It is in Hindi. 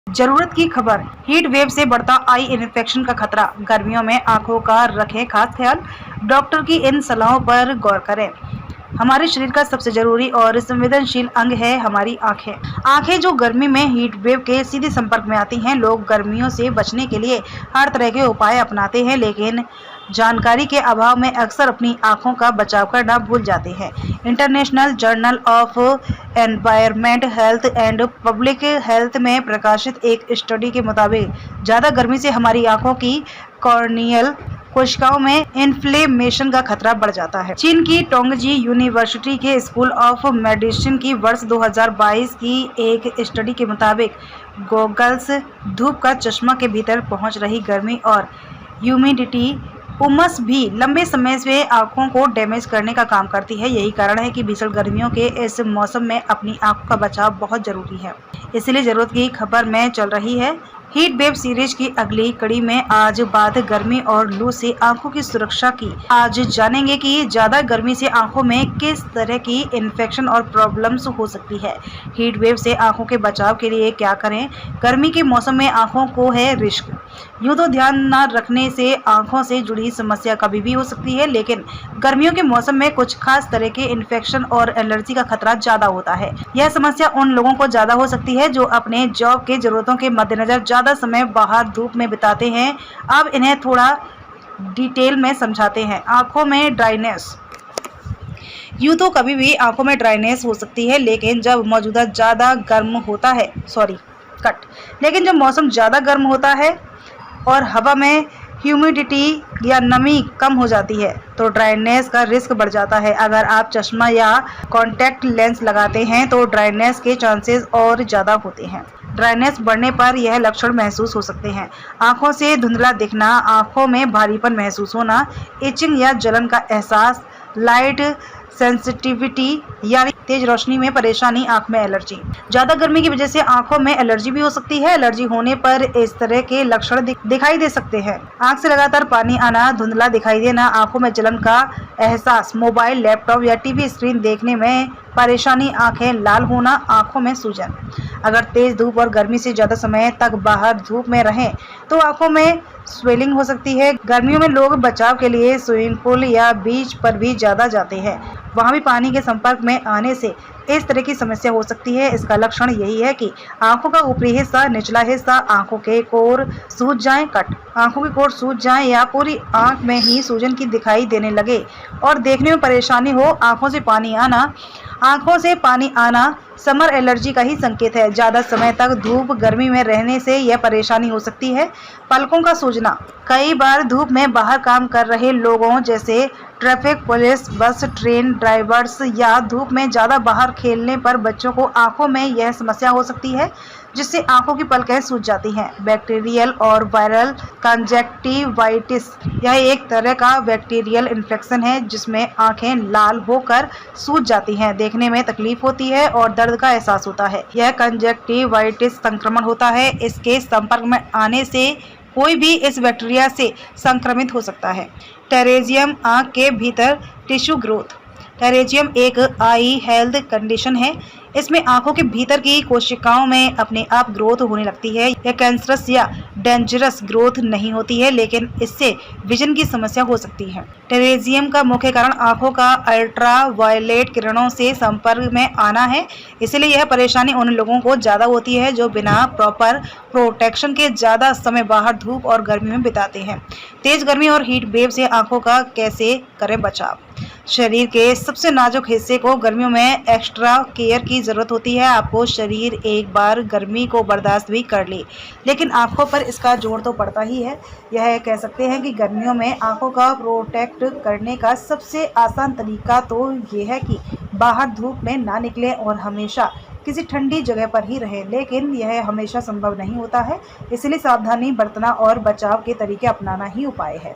जरूरत की खबर। हीट वेव से बढ़ता आई इन्फेक्शन का खतरा। गर्मियों में आंखों का रखें खास ख्याल। डॉक्टर की इन सलाहों पर गौर करें। हमारे शरीर का सबसे जरूरी और संवेदनशील अंग है हमारी आंखें। आंखें जो गर्मी में हीट वेव के सीधे संपर्क में आती हैं। लोग गर्मियों से बचने के लिए हर तरह के उपाय अपनाते हैं, लेकिन जानकारी के अभाव में अक्सर अपनी आंखों का बचाव करना भूल जाते हैं। International journal of environment health and public health में प्रकाशित एक स्टडी के मुताबिक ज्यादा गर्मी से हमारी आंखों की कॉर्नियल कोशिकाओं में इन्फ्लेमेशन का खतरा बढ़ जाता है। चीन की टोंगजी यूनिवर्सिटी के स्कूल ऑफ मेडिसिन की वर्ष 2022 की एक स्टडी के मुताबिक गॉगल्स धूप का चश्मा के भीतर पहुंच रही गर्मी और ह्यूमिडिटी उमस भी लंबे समय से आंखों को डैमेज करने का काम करती है। यही कारण है कि भीषण गर्मियों के इस मौसम में अपनी आंखों का बचाव बहुत जरूरी है। इसलिए जरूरत की खबर में चल रही है। हीट वेव सीरीज की अगली कड़ी में आज बात गर्मी और लू से आंखों की सुरक्षा की। आज जानेंगे कि ज्यादा गर्मी से आंखों में किस तरह की इन्फेक्शन और प्रॉब्लम्स हो सकती है। हीट वेव से आंखों के बचाव के लिए क्या करें। गर्मी के मौसम में आंखों को है रिस्क। यूं तो ध्यान न रखने से आंखों से जुड़ी समस्या कभी भी हो सकती है, लेकिन गर्मियों के मौसम में कुछ खास तरह के इन्फेक्शन और एलर्जी का खतरा ज्यादा होता है। यह समस्या उन लोगों को ज्यादा हो सकती है जो अपने जॉब के जरूरतों के मद्देनजर ज्यादा समय बाहर धूप में बिताते हैं। अब इन्हें थोड़ा डिटेल में समझाते हैं। आंखों में ड्राइनेस। यूं तो कभी भी आंखों में ड्राइनेस हो सकती है, लेकिन जब मौसम ज्यादा गर्म होता है और हवा में ह्यूमिडिटी या नमी कम हो जाती है तो ड्राइनेस का रिस्क बढ़ जाता है। अगर आप चश्मा या कॉन्टैक्ट लेंस लगाते हैं तो ड्राइनेस के चांसेस और ज़्यादा होते हैं। ड्राइनेस बढ़ने पर यह लक्षण महसूस हो सकते हैं। आंखों से धुंधला दिखना, आंखों में भारीपन महसूस होना, इचिंग या जलन का एहसास, लाइट सेंसिटिविटी यानी तेज रोशनी में परेशानी, आंख में एलर्जी। ज्यादा गर्मी की वजह से आंखों में एलर्जी भी हो सकती है। एलर्जी होने पर इस तरह के लक्षण दिखाई दे सकते हैं। आंख से लगातार पानी आना, धुंधला दिखाई देना, आंखों में जलन का एहसास, मोबाइल, लैपटॉप या टीवी स्क्रीन देखने में परेशानी, आंखें लाल होना, आंखों में सूजन। अगर तेज धूप और गर्मी से ज्यादा समय तक बाहर धूप में रहें तो आंखों में स्वेलिंग हो सकती है। गर्मियों में लोग बचाव के लिए स्विमिंग पूल या बीच पर भी ज्यादा जाते हैं। वहां भी पानी के संपर्क में आने से इस तरह की समस्या हो सकती है। इसका लक्षण यही है कि आंखों का ऊपरी हिस्सा, निचला हिस्सा, आंखों के कोर सूज जाएं, आंखों के कोर सूज जाएं या पूरी आंख में ही सूजन की दिखाई देने लगे और देखने में परेशानी हो। आंखों से पानी आना समर एलर्जी का ही संकेत है। ज्यादा समय तक धूप गर्मी में रहने से यह परेशानी हो सकती है। पलकों का सूजना। कई बार धूप में बाहर काम कर रहे लोगों जैसे ट्रैफिक पुलिस, बस, ट्रेन ड्राइवर्स या धूप में ज्यादा बाहर खेलने पर बच्चों को आंखों में यह समस्या हो सकती है, जिससे आंखों की पलकें सूज जाती हैं। बैक्टीरियल और वायरल कंजक्टिवाइटिस, यह एक तरह का बैक्टीरियल इन्फेक्शन है जिसमें आंखें लाल होकर सूज जाती हैं, देखने में तकलीफ होती है और दर्द का एहसास होता है। यह कंजक्टिवाइटिस संक्रमण होता है। इसके संपर्क में आने से कोई भी इस बैक्टीरिया से संक्रमित हो सकता है। टेरेजियम, आंख के भीतर टिश्यू ग्रोथ। टेरेजियम एक आई हेल्थ कंडीशन है। इसमें आंखों के भीतर की कोशिकाओं में अपने आप ग्रोथ होने लगती है। यह कैंसरस या डेंजरस ग्रोथ नहीं होती है, लेकिन इससे विजन की समस्या हो सकती है। टेरेजियम का मुख्य कारण आंखों का अल्ट्रावायलेट किरणों से संपर्क में आना है। इसलिए यह परेशानी उन लोगों को ज्यादा होती है जो बिना प्रॉपर प्रोटेक्शन के ज्यादा समय बाहर धूप और गर्मी में बिताते हैं। तेज गर्मी और हीट वेव से आंखों का कैसे करें बचाव। शरीर के सबसे नाजुक हिस्से को गर्मियों में एक्स्ट्रा केयर की जरूरत होती है। आपको शरीर एक बार गर्मी को बर्दाश्त भी कर ले, लेकिन आंखों पर इसका जोर तो पड़ता ही है। यह कह सकते हैं कि गर्मियों में आंखों का प्रोटेक्ट करने का सबसे आसान तरीका तो ये है कि बाहर धूप में ना निकलें और हमेशा किसी ठंडी जगह पर ही रहें, लेकिन यह हमेशा संभव नहीं होता है। इसलिए सावधानी बरतना और बचाव के तरीके अपनाना ही उपाय है।